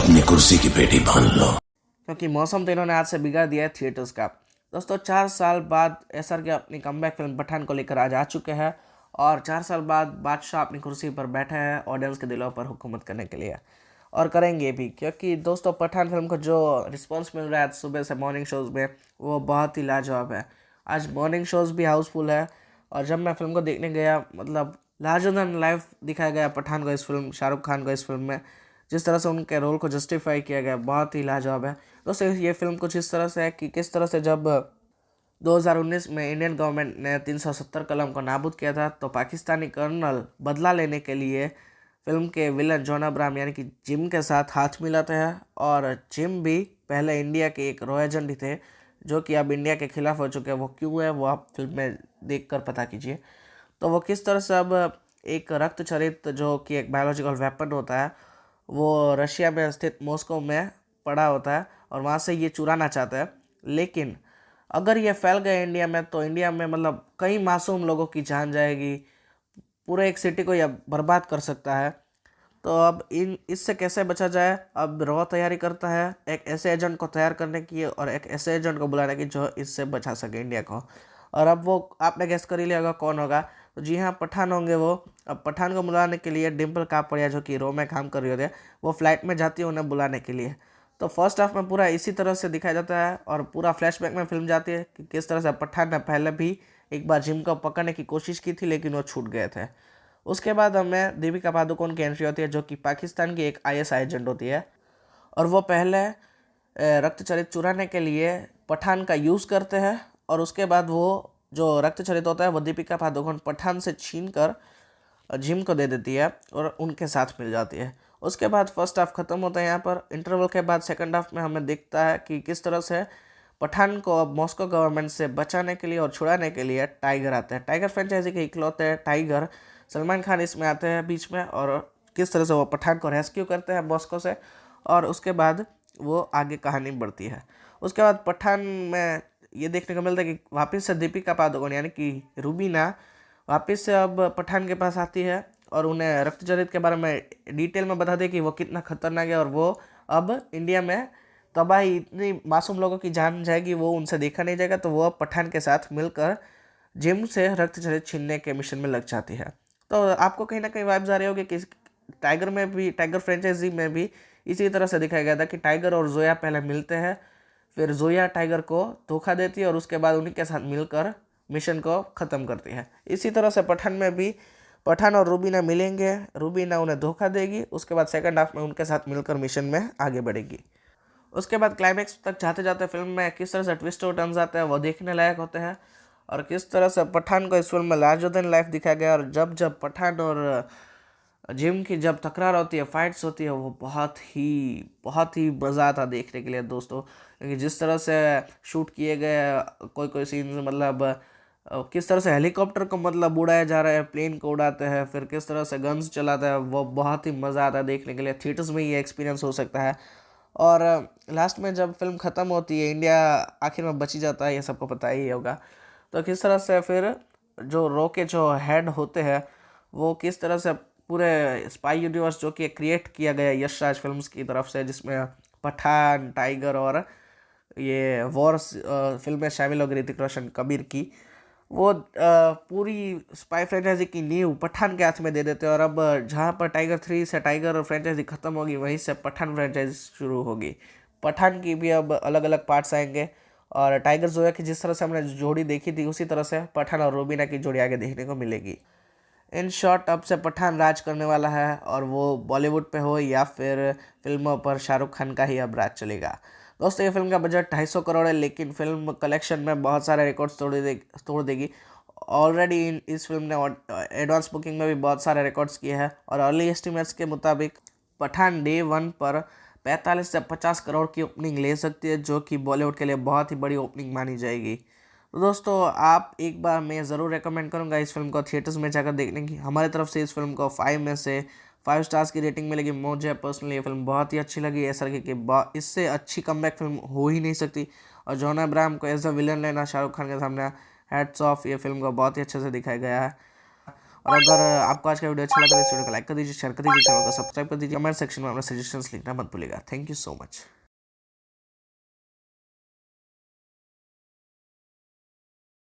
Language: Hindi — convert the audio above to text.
अपनी कुर्सी की पेटी बांध लो। क्योंकि मौसम तो इन्होंने आज से बिगाड़ दिया है थिएटर्स का। दोस्तों 4 साल बाद एसआर के अपनी कमबैक फिल्म पठान को लेकर आज आ चुके हैं और 4 साल बाद बादशाह अपनी कुर्सी पर बैठे हैं ऑडियंस के दिलों पर हुकूमत करने के लिए और करेंगे भी। क्योंकि दोस्तों पठान फिल्म को जो रिस्पांस मिल रहा है आज सुबह से मॉर्निंग शोज़ में वो बहुत ही लाजवाब है। आज मॉर्निंग शोज़ भी हाउसफुल है और जब मैं फिल्म को देखने गया मतलब लार्जर देन लाइफ दिखाया गया पठान को इस फिल्म, शाहरुख खान को इस फिल्म में जिस तरह से उनके रोल को जस्टिफाई किया गया बहुत ही लाजवाब है। दोस्तों ये फिल्म कुछ इस तरह से है कि किस तरह से जब 2019 में इंडियन गवर्नमेंट ने 370 कलम को नाबूद किया था तो पाकिस्तानी कर्नल बदला लेने के लिए फिल्म के विलन जॉन अब्राहम यानी कि जिम के साथ हाथ मिलाते हैं। और जिम भी पहले इंडिया के एक रॉ एजेंट ही थे जो कि अब इंडिया के खिलाफ हो चुके हैं। वो क्यों है वो आप फिल्म में देख कर पता कीजिए। तो वो किस तरह से अब एक रक्तचरित जो कि एक बायोलॉजिकल वेपन होता है वो रशिया में स्थित मॉस्को में पड़ा होता है और वहाँ से ये चुराना चाहता है। लेकिन अगर ये फैल गया इंडिया में तो इंडिया में मतलब कई मासूम लोगों की जान जाएगी, पूरे एक सिटी को यह बर्बाद कर सकता है। तो अब इन इससे कैसे बचा जाए, अब रॉ तैयारी करता है एक ऐसे एजेंट को तैयार करने की और एक ऐसे एजेंट को बुलाने की जो इससे बचा सके इंडिया को। और अब वो आपने गेस कर ही लिया होगा कौन होगा। तो जी हाँ, पठान होंगे वो। अब पठान को बुलाने के लिए डिम्पल कापड़िया जो कि रॉ में काम कर रही होती है वो फ्लाइट में जाती है उन्हें बुलाने के लिए। तो फर्स्ट हाफ में पूरा इसी तरह से दिखाया जाता है और पूरा फ्लैशबैक में फिल्म जाती है कि किस तरह से पठान ने पहले भी एक बार जिम को पकड़ने की कोशिश की थी लेकिन वो छूट गए थे। उसके बाद हमें दीपिका पादुकोण की एंट्री होती है जो कि पाकिस्तान की एक आईएसआई एजेंट होती है और वो पहले रक्तचरित चुराने के लिए पठान का यूज़ करते हैं और उसके बाद वो जो रक्तचरित होता है वो दीपिका पादुकोण पठान से छीन कर जिम को दे देती है और उनके साथ मिल जाती है। उसके बाद फर्स्ट हाफ ख़त्म होता है। यहाँ पर इंटरवल के बाद सेकंड हाफ में हमें दिखता है कि किस तरह से पठान को अब मॉस्को गवर्नमेंट से बचाने के लिए और छुड़ाने के लिए टाइगर आते हैं। टाइगर फ्रेंचाइजी के इकलौते टाइगर सलमान खान इसमें आते हैं बीच में और किस तरह से वो पठान को रेस्क्यू करते हैं मॉस्को से और उसके बाद वो आगे कहानी बढ़ती है। उसके बाद पठान में ये देखने को मिलता है कि वापस से दीपिका पादुकोण यानी कि रूबीना वापस से अब पठान के पास आती है और उन्हें रक्तचरित के बारे में डिटेल में बता दे कि वो कितना खतरनाक है और वो अब इंडिया में तबाही इतनी मासूम लोगों की जान जाएगी वो उनसे देखा नहीं जाएगा। तो वो अब पठान के साथ मिलकर जिम से रक्तचरित छीनने के मिशन में लग जाती है। तो आपको कहीं ना कहीं वाइब्स आ रही होगी कि टाइगर में भी, टाइगर फ्रेंचाइजी में भी इसी तरह से दिखाया गया था कि टाइगर और जोया पहले मिलते हैं, फिर जोया टाइगर को धोखा देती है और उसके बाद उन्हीं के साथ मिलकर मिशन को ख़त्म करती है। इसी तरह से पठान में भी पठान और रूबीना मिलेंगे, रूबीना उन्हें धोखा देगी, उसके बाद सेकंड हाफ में उनके साथ मिलकर मिशन में आगे बढ़ेगी। उसके बाद क्लाइमैक्स तक जाते जाते फिल्म में किस तरह से ट्विस्ट और टर्न्स आते हैं वो देखने लायक होते हैं और किस तरह से पठान को इस फिल्म में लार्जर देन लाइफ दिखाया गया। और जब जब पठान और जिम की जब तकरार होती है, फाइट्स होती है, वो बहुत ही मज़ा आता है देखने के लिए दोस्तों। क्योंकि जिस तरह से शूट किए गए कोई कोई सीन मतलब किस तरह से हेलीकॉप्टर को मतलब उड़ाया जा रहा है, प्लेन को उड़ाते हैं, फिर किस तरह से गन्स चलाते हैं, वो बहुत ही मज़ा आता है देखने के लिए। थिएटर्स में ये एक्सपीरियंस हो सकता है। और लास्ट में जब फिल्म ख़त्म होती है इंडिया आखिर में बची जाता है, ये सबको पता ही होगा। तो किस तरह से फिर जो रॉ के जो हेड होते हैं वो किस तरह से पूरे स्पाई यूनिवर्स जो कि क्रिएट किया गया यश राज फिल्म्स की तरफ से जिसमें पठान, टाइगर और ये वॉर्स फिल्में शामिल हो गई ऋतिक रोशन कबीर की, वो पूरी स्पाई फ्रेंचाइजी की नींव पठान के हाथ में दे देते हैं। और अब जहाँ पर टाइगर 3 से टाइगर फ्रेंचाइजी ख़त्म होगी वहीं से पठान फ्रेंचाइजी शुरू होगी। पठान की भी अब अलग अलग पार्ट्स आएंगे और टाइगर जोया की जिस तरह से हमने जोड़ी देखी थी उसी तरह से पठान और रूबीना की जोड़ी आगे देखने को मिलेगी। इन शॉर्ट अब से पठान राज करने वाला है और वो बॉलीवुड पे हो या फिर फिल्मों पर शाहरुख खान का ही अब राज चलेगा। दोस्तों ये फिल्म का बजट 250 करोड़ है लेकिन फिल्म कलेक्शन में बहुत सारे रिकॉर्ड्स तोड़ देगी। ऑलरेडी इस फिल्म ने एडवांस बुकिंग में भी बहुत सारे रिकॉर्ड्स किए हैं और अर्ली एस्टिमेट्स के मुताबिक पठान डे 1 पर 45 से 50 करोड़ की ओपनिंग ले सकती है जो कि बॉलीवुड के लिए बहुत ही बड़ी ओपनिंग मानी जाएगी। तो दोस्तों आप एक बार मैं ज़रूर रेकमेंड करूंगा इस फिल्म को थिएटर्स में जाकर देखने की। हमारी तरफ से इस फिल्म को 5 में से 5 स्टार्स की रेटिंग मिलेगी। मुझे पर्सनली ये फिल्म बहुत ही अच्छी लगी। ऐसा लगे कि इससे अच्छी कमबैक फिल्म हो ही नहीं सकती और जॉन अब्राहम को एज अ विलन लेना शाहरुख खान के सामने हैट्स ऑफ। ये फिल्म को बहुत ही अच्छे से दिखाया गया है और अगर आपको आज का वीडियो अच्छा लगा तो इस वीडियो को लाइक कर दीजिए, शेयर कर दीजिए, चैनल को सब्सक्राइब कर दीजिए, कमेंट सेक्शन में अपने सजेशंस लिखना मत भूलिएगा। Thank you so much.